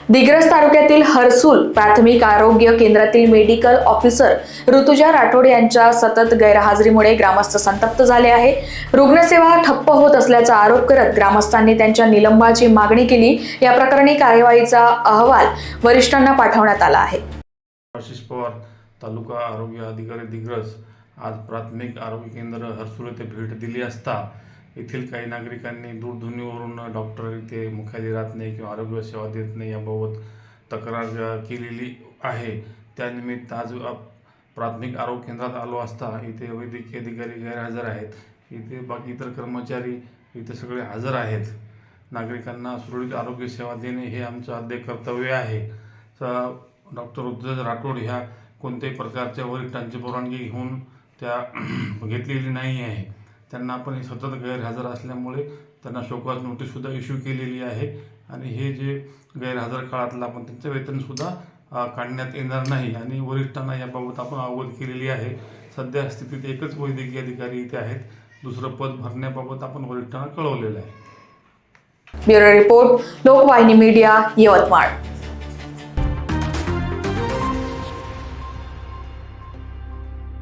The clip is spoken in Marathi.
दिग्रस तालुक्यातील हर्सुल प्राथमिक आरोग्य केंद्रातील मेडिकल ऑफिसर ऋतुजा राठोड यांच्या सतत गैरहजेरीमुळे ग्रामस्थ संतप्त झाले आहे। रुग्णसेवा ठप्प होत असल्याचा आरोप करत ग्रामस्थांनी त्यांच्या निलंबनाची मागणी केली। या प्रकरणी कार्यवाहीचा अहवाल वरिष्ठांना पाठवण्यात आला आहे। आशिष पवार, तालुका आरोग्य अधिकारी दिग्रस, आज प्राथमिक आरोग्य केंद्र हर्सुल येथे भेट दिली असता येथील काही नागरिकांनी दूरध्वनीवरून डॉक्टर इथे मुख्यालय राहत नाही किंवा आरोग्य सेवा देत नाही याबाबत तक्रार केलेली आहे। त्यानिमित्त आज प्राथमिक आरोग्य केंद्रात आलो असता इथे वैद्यकीय अधिकारी गैरहजर आहेत। इथे बाकी इतर कर्मचारी इथे सगळे हजर आहेत। नागरिकांना सुरळीत आरोग्य सेवा देणे हे आमचं आद्य कर्तव्य आहे। डॉक्टर ऋतुजा राठोड ह्या कोणत्याही प्रकारच्या वरिष्ठांची परवानगी घेऊन त्या घेतलेली नाही आहे। त्यांना आपण सतत गैरहजर असल्यामुळे त्यांना शोकॉज नोटीससुद्धा इश्यू केलेली आहे आणि हे जे गैरहजर काळातलं आपण त्यांचं वेतनसुद्धा काढण्यात येणार नाही आणि वरिष्ठांना याबाबत आपण अवगत केलेली आहे। सध्या स्थितीत एकच वैद्यकीय अधिकारी इथे आहेत, दुसरं पद भरण्याबाबत आपण वरिष्ठांना कळवलेलं आहे। Bureau report, Lokvahini media, Yavatmal.